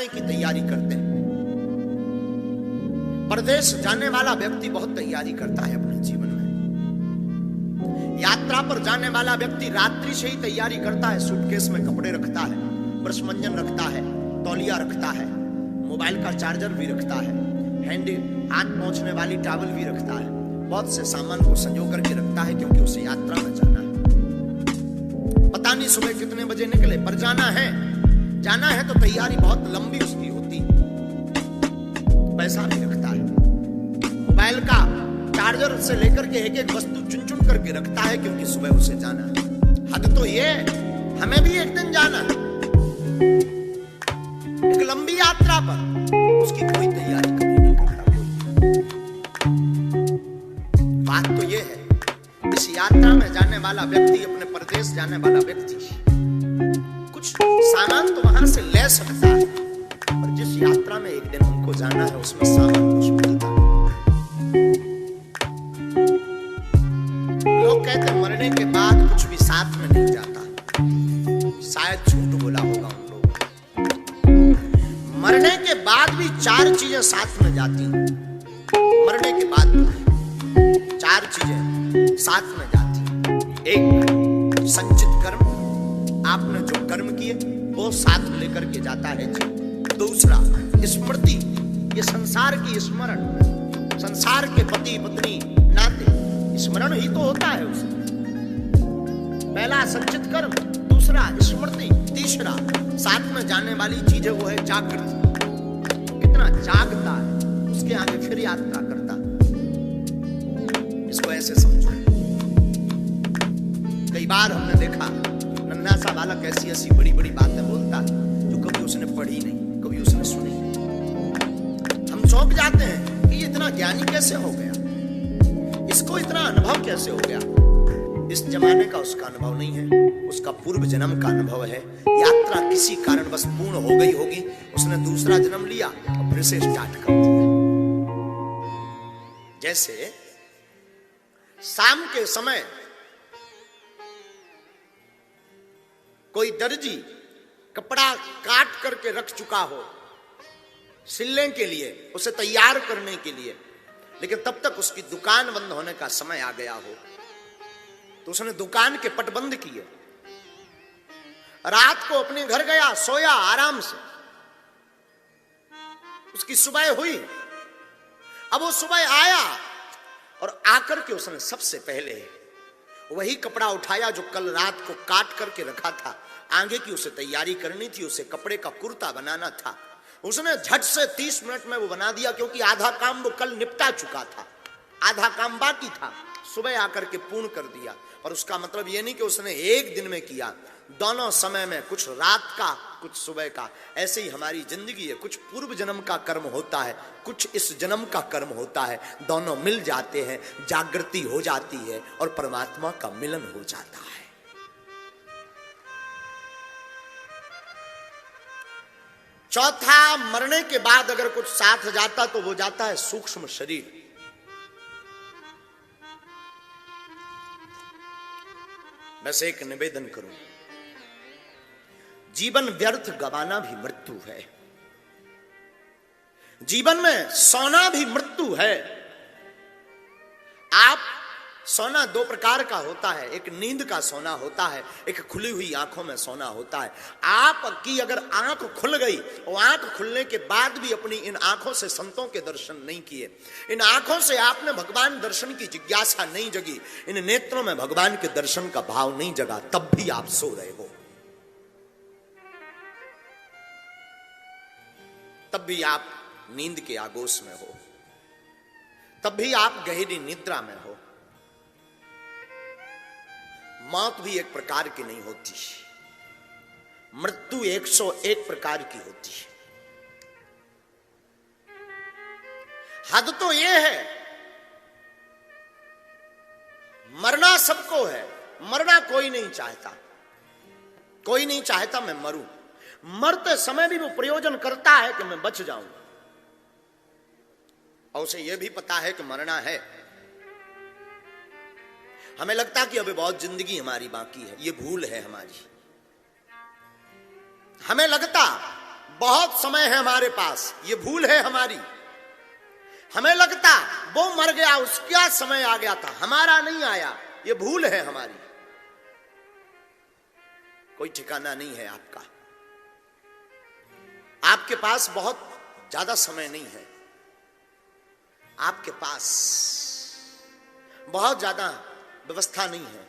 की तैयारी करते हैं। परदेश जाने वाला व्यक्ति बहुत तैयारी करता है अपने जीवन में। यात्रा पर जाने वाला व्यक्ति रात्रि से ही तैयारी करता है। सूटकेस में कपड़े रखता है, ब्रशमंजन रखता है, तौलिया रखता है, मोबाइल का चार्जर भी रखता है, हैंडी हाथ पहुंचने वाली टॉवल भी रखता है। बहुत से सामान को संजो करके रखता है क्योंकि उसे यात्रा में जाना है। पता नहीं सुबह कितने बजे निकले, पर जाना है तो तैयारी बहुत लंबी उसकी होती है। पैसा भी रखता है, मोबाइल का चार्जर से लेकर के एक एक वस्तु चुन चुन करके रखता है क्योंकि सुबह उसे जाना है। हद तो ये, हमें भी एक दिन जाना है एक लंबी यात्रा पर, उसकी कोई तैयारी कभी नहीं करता। बात तो ये है, इस यात्रा में जाने वाला व्यक्ति, अपने प्रदेश जाने वाला व्यक्ति कुछ सामान तो वहां से ले सकता है, पर जिस यात्रा में एक दिन हमको जाना है उसमें सामान कुछ मिलता है। लोग कहते हैं मरने के बाद कुछ भी साथ में नहीं जाता। शायद झूठ बोला होगा उन लोगों। मरने के बाद भी 4 चीजें साथ में जाती हैं। मरने के बाद भी 4 चीजें साथ में जाती। एक, संचित कर्म, आपने जो कर्म किए वो साथ लेकर के जाता है जी। दूसरा, स्मृति, ये संसार की स्मरण, संसार के पति पत्नी नाते स्मरण ही तो होता है उसमें। पहला संचित कर्म, दूसरा स्मृति, तीसरा साथ में जाने वाली चीजें वो है जागृति। कितना जागता है, उसके आगे फिर यात्रा करता है। इसको ऐसे समझो। कई बार हमने देखा नन्हा सा बालक ऐसी ऐसी बड़ी बड़ी बातें बोलता जो कभी उसने पढ़ी नहीं, कभी उसने सुनी नहीं। हम चौंक जाते हैं कि ये इतना ज्ञानी कैसे हो गया, इसको इतना अनुभव कैसे हो गया। इस जमाने का उसका अनुभव नहीं है, उसका पूर्व जन्म का अनुभव है। यात्रा किसी कारणवश पूर्ण हो गई होगी, उसने दूसरा जन्म लिया और फिर से स्टार्ट कर दिया। जैसे शाम के समय कोई दर्जी कपड़ा काट करके रख चुका हो सिलने के लिए, उसे तैयार करने के लिए, लेकिन तब तक उसकी दुकान बंद होने का समय आ गया हो, तो उसने दुकान के पट बंद किए। रात को अपने घर गया, सोया आराम से। उसकी सुबह हुई, अब वो सुबह आया और आकर के उसने सबसे पहले वही कपड़ा उठाया जो कल रात को काट करके रखा था। आगे की उसे तैयारी करनी थी, उसे कपड़े का कुर्ता बनाना था। उसने झट से 30 मिनट में वो बना दिया, क्योंकि आधा काम वो कल निपटा चुका था, आधा काम बाकी था, सुबह आकर के पूर्ण कर दिया। और उसका मतलब ये नहीं कि उसने एक दिन में किया, दोनों समय में, कुछ रात का कुछ सुबह का। ऐसे ही हमारी जिंदगी है, कुछ पूर्व जन्म का कर्म होता है, कुछ इस जन्म का कर्म होता है, दोनों मिल जाते हैं, जागृति हो जाती है और परमात्मा का मिलन हो जाता है। चौथा, मरने के बाद अगर कुछ साथ जाता तो वो जाता है सूक्ष्म शरीर। बस एक निवेदन करूं, जीवन व्यर्थ गवाना भी मृत्यु है, जीवन में सोना भी मृत्यु है। आप सोना 2 प्रकार का होता है, एक नींद का सोना होता है, एक खुली हुई आंखों में सोना होता है। आपकी अगर आंख खुल गई और आंख खुलने के बाद भी अपनी इन आंखों से संतों के दर्शन नहीं किए, इन आंखों से आपने भगवान दर्शन की जिज्ञासा नहीं जगी, इन नेत्रों में भगवान के दर्शन का भाव नहीं जगा, तब भी आप सो रहे हो, तब भी आप नींद के आगोश में हो, तब भी आप गहरी निद्रा में हो। मौत भी एक प्रकार की नहीं होती, मृत्यु 101 प्रकार की होती है। हद तो यह है, मरना सबको है, मरना कोई नहीं चाहता, कोई नहीं चाहता मैं मरूं। मरते समय भी वो प्रयोजन करता है कि मैं बच जाऊं, और उसे यह भी पता है कि मरना है। हमें लगता कि अभी बहुत जिंदगी हमारी बाकी है, ये भूल है हमारी। हमें लगता बहुत समय है हमारे पास, ये भूल है हमारी। हमें लगता वो मर गया, उसका समय आ गया था, हमारा नहीं आया, ये भूल है हमारी। कोई ठिकाना नहीं है आपका, आपके पास बहुत ज्यादा समय नहीं है, आपके पास बहुत ज्यादा व्यवस्था नहीं है।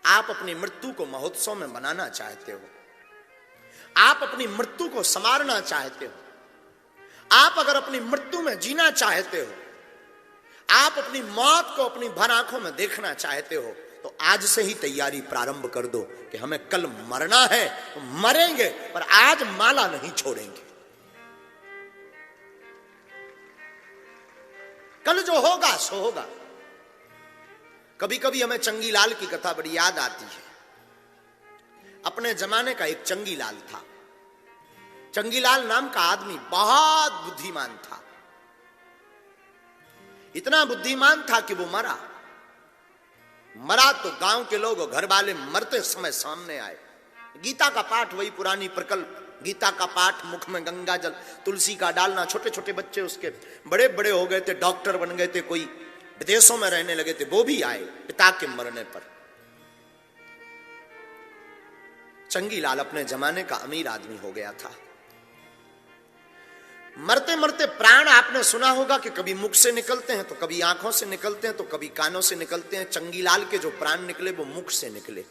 आप अपनी मृत्यु को महोत्सव में मनाना चाहते हो, आप अपनी मृत्यु को संवारना चाहते हो, आप अगर अपनी मृत्यु में जीना चाहते हो, आप अपनी मौत को अपनी भर आंखों में देखना चाहते हो, तो आज से ही तैयारी प्रारंभ कर दो कि हमें कल मरना है, मरेंगे पर आज माला नहीं छोड़ेंगे। कल जो होगा सो होगा। कभी कभी हमें चंगीलाल की कथा बड़ी याद आती है। अपने जमाने का एक चंगीलाल था। चंगीलाल नाम का आदमी बहुत बुद्धिमान था, इतना बुद्धिमान था कि वो मरा तो गांव के लोग घर वाले मरते समय सामने आए। गीता का पाठ, वही पुरानी प्रकल्प, गीता का पाठ, मुख में गंगा जल, तुलसी का डालना। छोटे छोटे बच्चे उसके बड़े बड़े हो गए थे, डॉक्टर बन गए थे, कोई विदेशों में रहने लगे थे, वो भी आए पिता के मरने पर। चंगीलाल अपने जमाने का अमीर आदमी हो गया था। मरते मरते प्राण आपने सुना होगा कि कभी मुख से निकलते हैं, तो कभी आंखों से निकलते हैं, तो कभी कानों से निकलते हैं। चंगीलाल के जो प्राण निकले वो मुख से निकले।